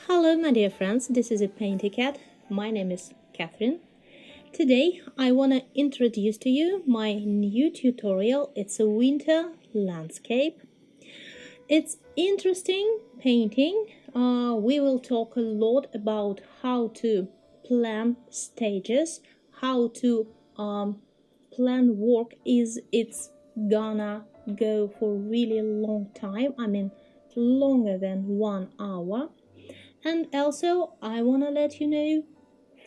Hello my dear friends, this is a PaintyKat. My name is Catherine. Today I want to introduce to you my new tutorial. It's a winter landscape. It's interesting painting. We will talk a lot about how to plan stages, how to plan work. It's gonna go for really long time. I mean longer than 1 hour. And also I want to let you know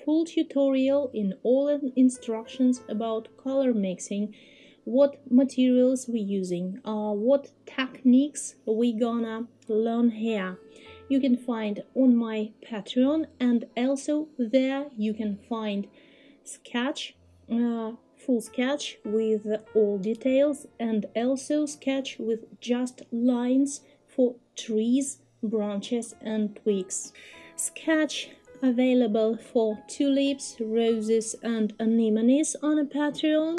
full tutorial in all instructions about color mixing, what materials we're using, what techniques we gonna learn here. You can find on my Patreon, and also there you can find sketch, full sketch with all details, and also sketch with just lines for trees, branches and twigs. Sketch available for tulips, roses and anemones on a Patreon,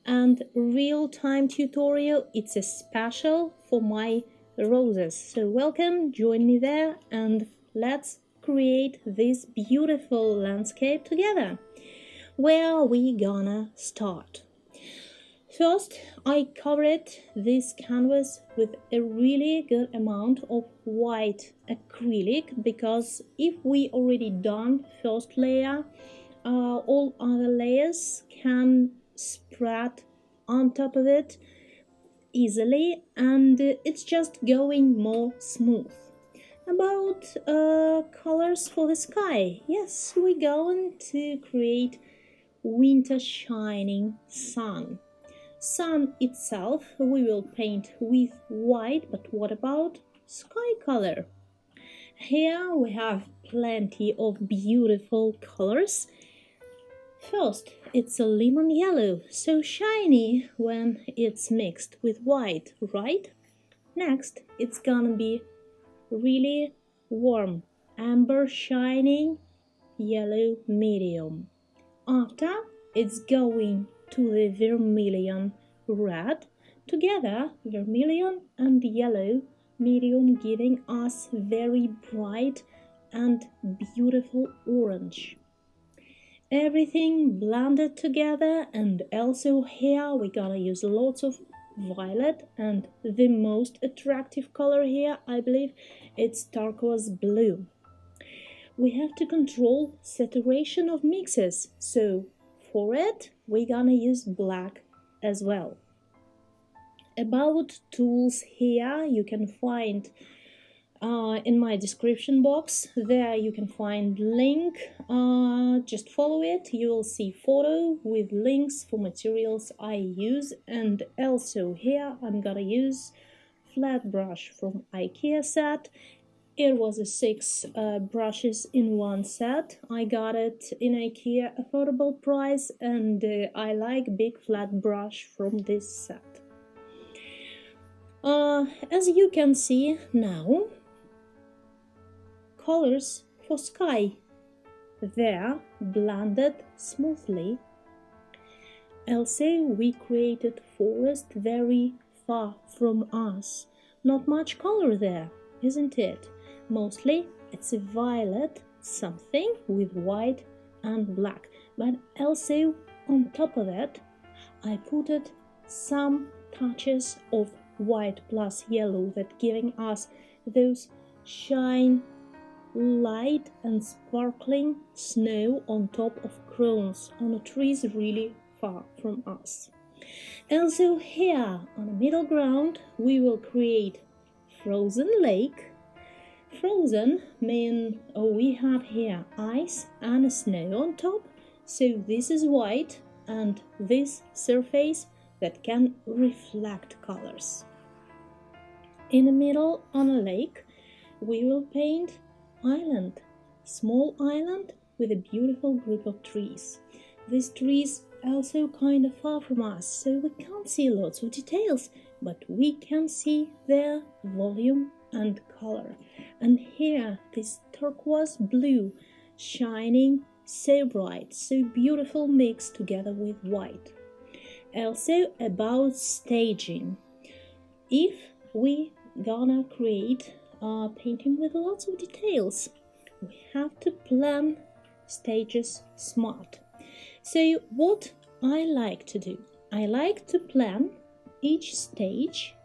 and real-time tutorial, it's a special for my roses. So welcome, join me there and let's create this beautiful landscape together. Where we gonna start? First, I covered this canvas with a really good amount of white acrylic, because if we already done first layer, all other layers can spread on top of it easily, and it's just going more smooth. About colors for the sky, yes, we're going to create winter shining sun. Sun itself we will paint with white, but what about sky color? Here we have plenty of beautiful colors. First, it's a lemon yellow, so shiny when it's mixed with white, right? Next, it's gonna be really warm, amber shining yellow medium. After, it's going to the vermilion red. Together, vermilion and yellow medium giving us very bright and beautiful orange. Everything blended together, and also here we're gonna use lots of violet, and the most attractive color here, I believe, it's turquoise blue. We have to control saturation of mixes, so for it, we're gonna use black as well. About tools here, you can find in my description box. There you can find link. Just follow it. You will see photo with links for materials I use. And also here I'm gonna use flat brush from IKEA set. It was a 6 brushes in one set. I got it in IKEA affordable price, and I like big flat brush from this set. As you can see now, colors for sky, they're blended smoothly. Also, we created forest very far from us. Not much color there, isn't it? Mostly it's a violet something with white and black, but also on top of it I put it some touches of white plus yellow, that giving us those shine light and sparkling snow on top of crones on the trees really far from us. Also here on the middle ground we will create frozen lake. Frozen mean we have here ice and snow on top, so this is white and this surface that can reflect colors. In the middle on a lake we will paint island, small island with a beautiful group of trees. These trees also kind of far from us, so we can't see lots of details, but we can see their volume and color. And here this turquoise blue shining so bright, so beautiful, mixed together with white. Also about staging, if we gonna create painting with lots of details, we have to plan stages smart. So what I like to do, I like to plan each stage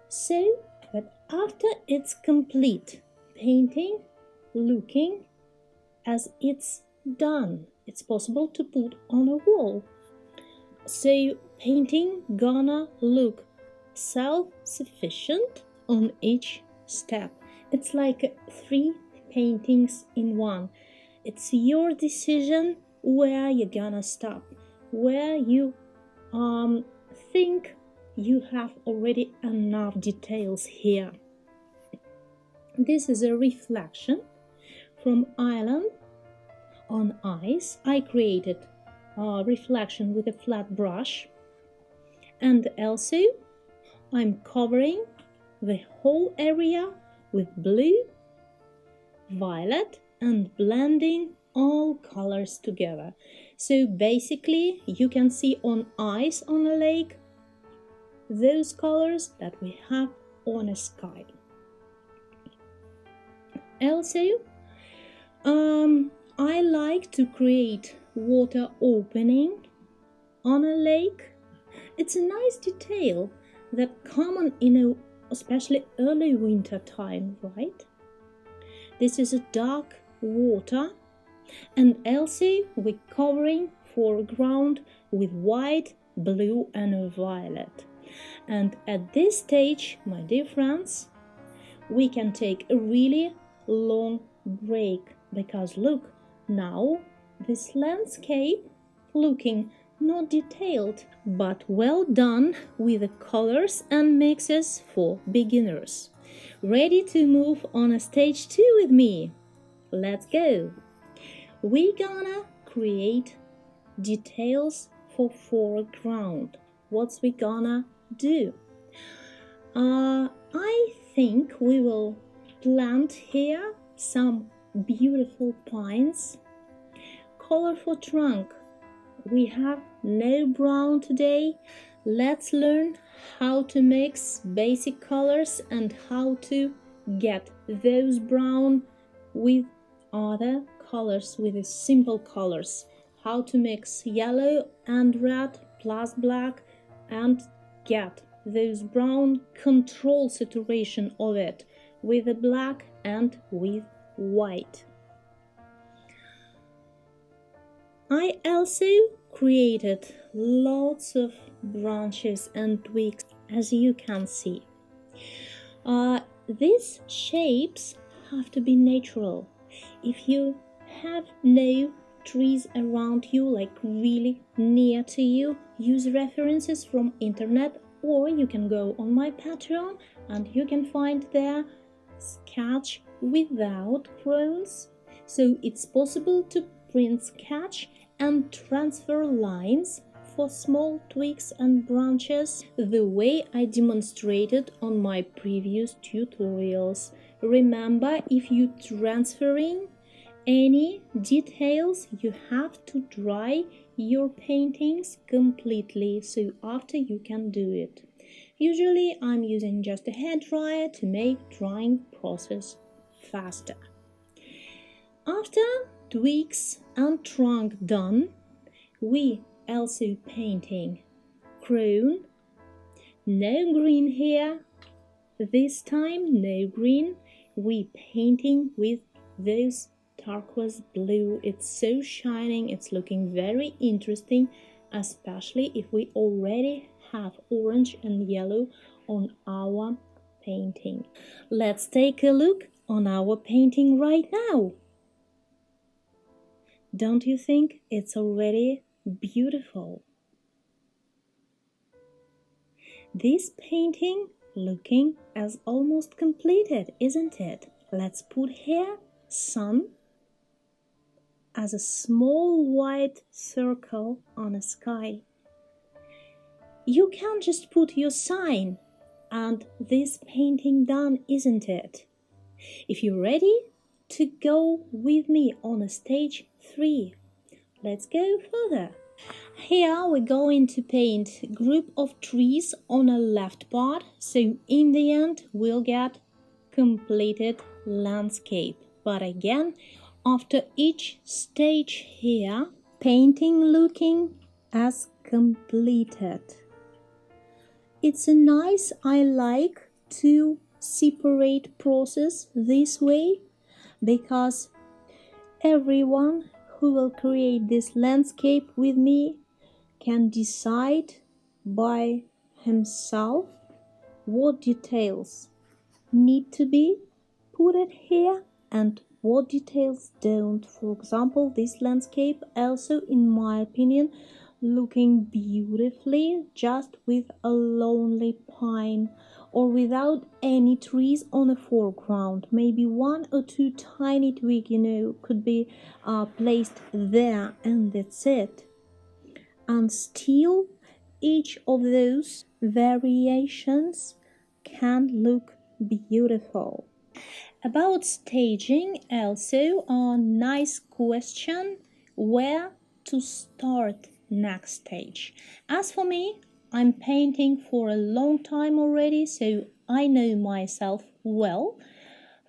so that after it's complete, painting looking as it's done, it's possible to put on a wall. So painting gonna look self-sufficient on each step. It's like 3 paintings in one. It's your decision where you're gonna stop, where you think you have already enough details here. This is a reflection from island on ice. I created a reflection with a flat brush, and also I'm covering the whole area with blue, violet, and blending all colors together. So basically you can see on ice on a lake those colors that we have on a sky. Also, I like to create water opening on a lake. It's a nice detail that common in a especially early winter time, right? This is a dark water, and also we're covering foreground with white, blue and violet. And at this stage, my dear friends, we can take a really long break, because look, now this landscape looking not detailed but well done with the colors and mixes for beginners. Ready to move on a stage 2 with me? Let's go! We're gonna create details for foreground. What's we gonna do? I think we will plant here some beautiful pines. Color for trunk. We have no brown today. Let's learn how to mix basic colors and how to get those brown with other colors, with the simple colors. How to mix yellow and red plus black and get those brown, control saturation of it with the black and with white. I also created lots of branches and twigs, as you can see. These shapes have to be natural. If you have no trees around you, like really near to you, use references from internet, or you can go on my Patreon and you can find there sketch without crayons. So it's possible to print sketch and transfer lines for small twigs and branches the way I demonstrated on my previous tutorials. Remember, if you transferring any details, you have to dry your paintings completely, so after you can do it. Usually I'm using just a hair dryer to make drying process faster. After twigs and trunk done, we also painting crown. No green here. This time no green. We painting with those turquoise blue. It's so shining, it's looking very interesting, especially if we already have orange and yellow on our painting. Let's take a look on our painting right now. Don't you think it's already beautiful? This painting looking as almost completed, isn't it? Let's put here sun as a small white circle on a sky. You can't just put your sign and this painting done, isn't it? If you're ready to go with me on a stage 3, let's go further. Here we're going to paint a group of trees on a left part, so in the end we'll get completed landscape. But again, after each stage here, painting looking as completed. It's a nice, I like to separate process this way, because everyone who will create this landscape with me can decide by himself what details need to be put it here and what details don't. For example, this landscape also, in my opinion, looking beautifully just with a lonely pine or without any trees on the foreground. Maybe one or two tiny twigs, could be placed there, and that's it. And still, each of those variations can look beautiful. About staging, also a nice question: where to start next stage? As for me, I'm painting for a long time already, so I know myself well.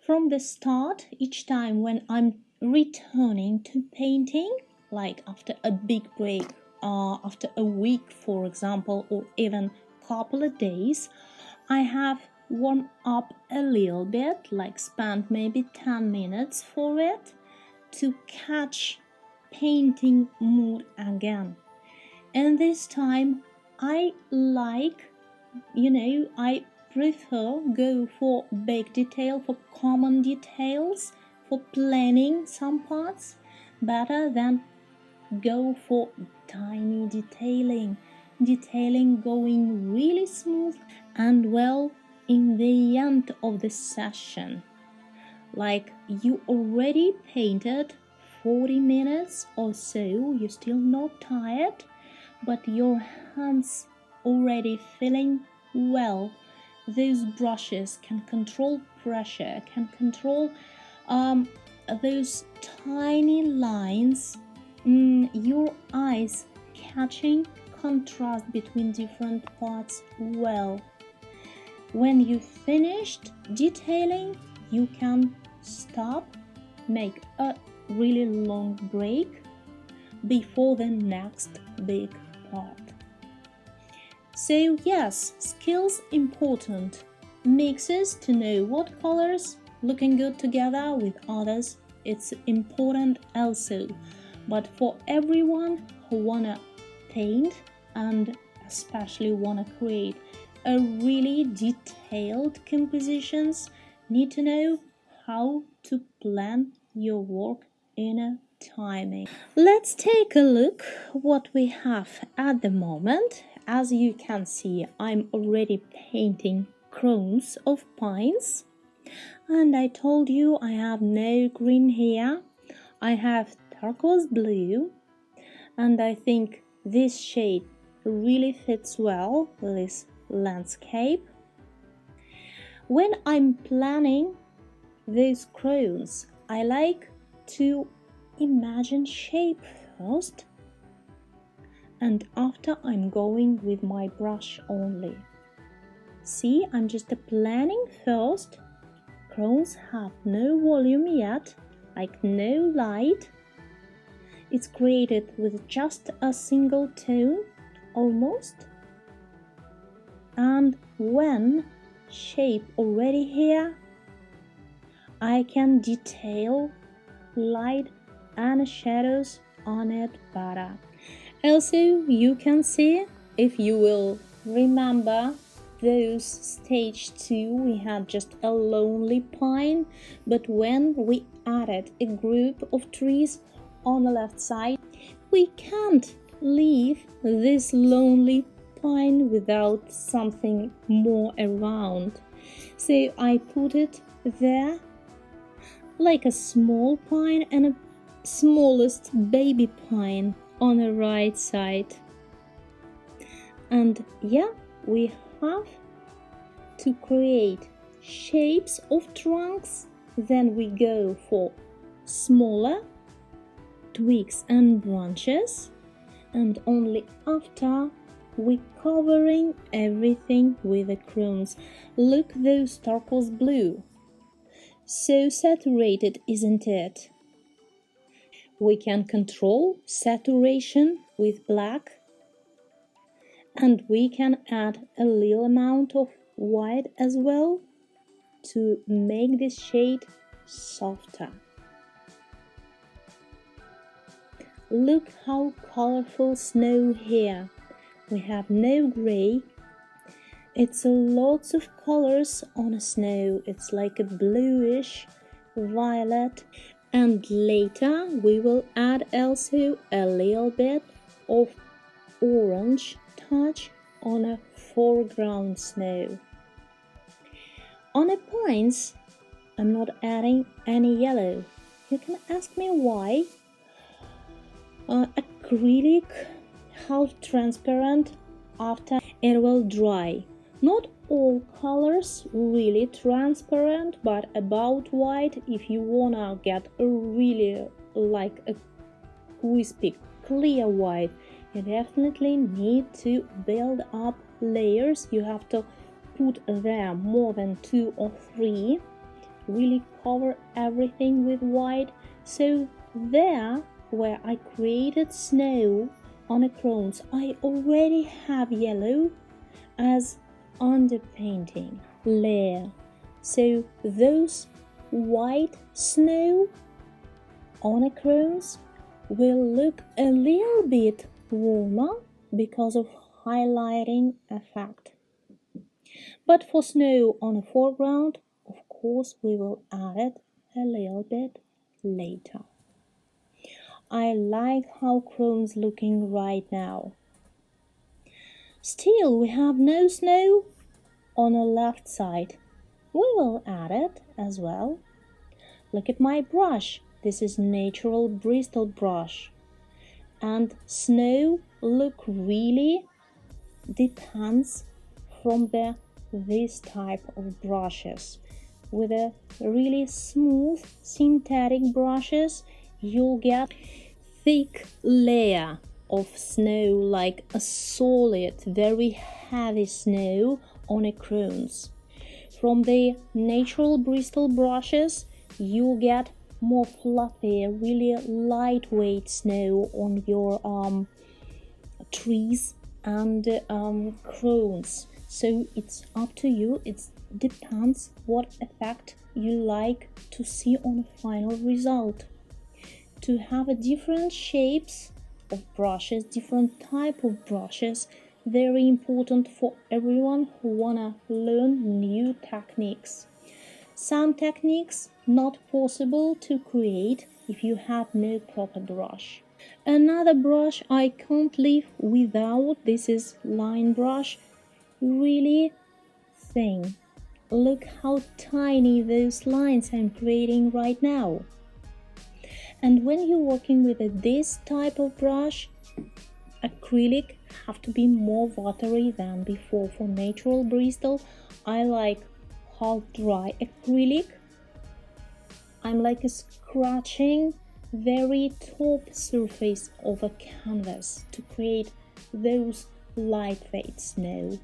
From the start, each time when I'm returning to painting, like after a big break, after a week, for example, or even couple of days, I have warmed up a little bit, like spent maybe 10 minutes for it to catch painting mood again. And this time I I prefer go for big detail, for common details, for planning some parts, better than go for tiny detailing going really smooth and well in the end of the session. Like you already painted 40 minutes or so, you're still not tired, but your hands already feeling well. Those brushes can control pressure, can control those tiny lines, your eyes catching contrast between different parts well. When you finished detailing, you can stop, make a really long break before the next big part. So yes, skills important. Mixes to know what colors looking good together with others, it's important also. But for everyone who wanna paint and especially wanna create a really detailed compositions, need to know how to plan your work in a timing. Let's take a look what we have at the moment. As you can see, I'm already painting crones of pines, and I told you I have no green here. I have turquoise blue, and I think this shade really fits well with this landscape. When I'm planning these crones, I like to imagine shape first, and after I'm going with my brush only. See, I'm just planning first. Crones have no volume yet, like no light. It's created with just a single tone almost. And when shape already here, I can detail light and shadows on it better. Also, you can see, if you will remember those stage 2, we had just a lonely pine, but when we added a group of trees on the left side, we can't leave this lonely pine without something more around. So I put it there like a small pine and a smallest baby pine on the right side. And yeah, we have to create shapes of trunks, then we go for smaller twigs and branches, and only after we covering everything with the crones. Look, those turquoise blue. So saturated, isn't it? We can control saturation with black, and we can add a little amount of white as well to make this shade softer. Look how colorful snow here. We have no gray. It's lots of colors on a snow. It's like a bluish, violet, and later we will add also a little bit of orange touch on a foreground snow. On a pines, I'm not adding any yellow. You can ask me why. Acrylic, half transparent, after it will dry. Not all colors really transparent, but about white. If you wanna get a really like a crispy clear white, you definitely need to build up layers. You have to put there more than 2 or 3, really cover everything with white. So there where I created snow on a crowns, I already have yellow as underpainting layer. So those white snow on a crowns will look a little bit warmer because of highlighting effect. But for snow on a foreground, of course, we will add it a little bit later. I like how chrome's looking right now. Still, we have no snow on the left side. We will add it as well. Look at my brush. This is natural Bristol brush. And snow look really depends from this type of brushes. With a really smooth synthetic brushes, you'll get thick layer of snow, like a solid, very heavy snow on a crowns. From the natural Bristol brushes, you get more fluffy, really lightweight snow on your trees and crowns. So it's up to you. It depends what effect you like to see on a final result. To have a different shapes of brushes, different type of brushes, very important for everyone who wanna learn new techniques. Some techniques not possible to create if you have no proper brush. Another brush I can't live without, this is line brush, really thin. Look how tiny those lines I'm creating right now. And when you're working with this type of brush, acrylic have to be more watery than before. For natural Bristol, I like half dry acrylic. I'm like scratching very top surface of a canvas to create those lightweight snow.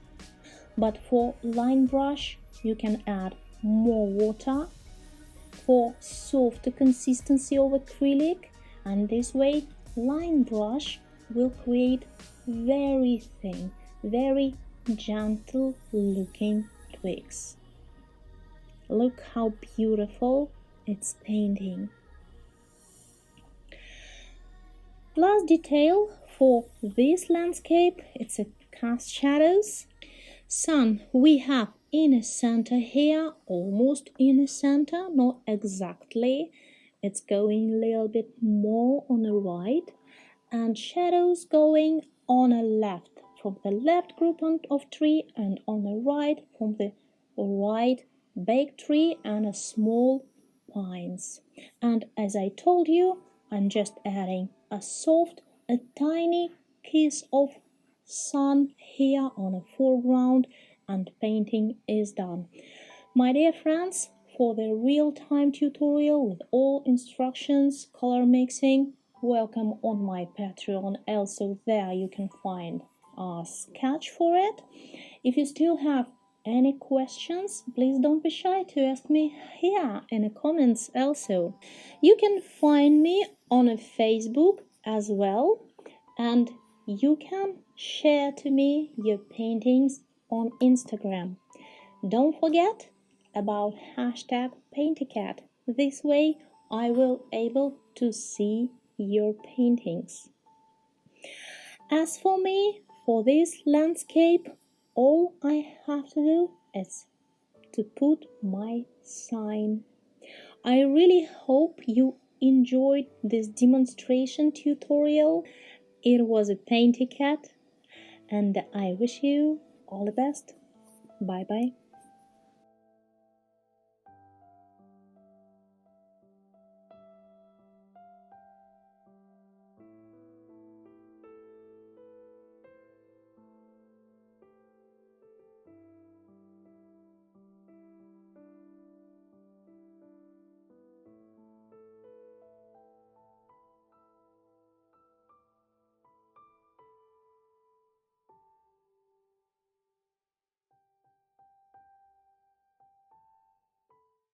But for line brush, you can add more water for softer consistency of acrylic, and this way line brush will create very thin, very gentle looking twigs. Look how beautiful it's painting. Last detail for this landscape, it's a cast shadows. Sun we have in the center here, almost in the center, not exactly. It's going a little bit more on the right, and shadows going on the left, from the left group of tree, and on the right from the right big tree and a small pines. And as I told you, I'm just adding a tiny kiss of sun here on a foreground, and painting is done. My dear friends, for the real-time tutorial with all instructions, color mixing, welcome on my Patreon. Also there you can find a sketch for it. If you still have any questions, please don't be shy to ask me here in the comments also. You can find me on Facebook as well, and you can share to me your paintings on Instagram. Don't forget about hashtag PaintyKat. This way I will able to see your paintings. As for me, for this landscape, all I have to do is to put my sign. I really hope you enjoyed this demonstration tutorial. It was a PaintyKat, and I wish you all the best. Bye bye.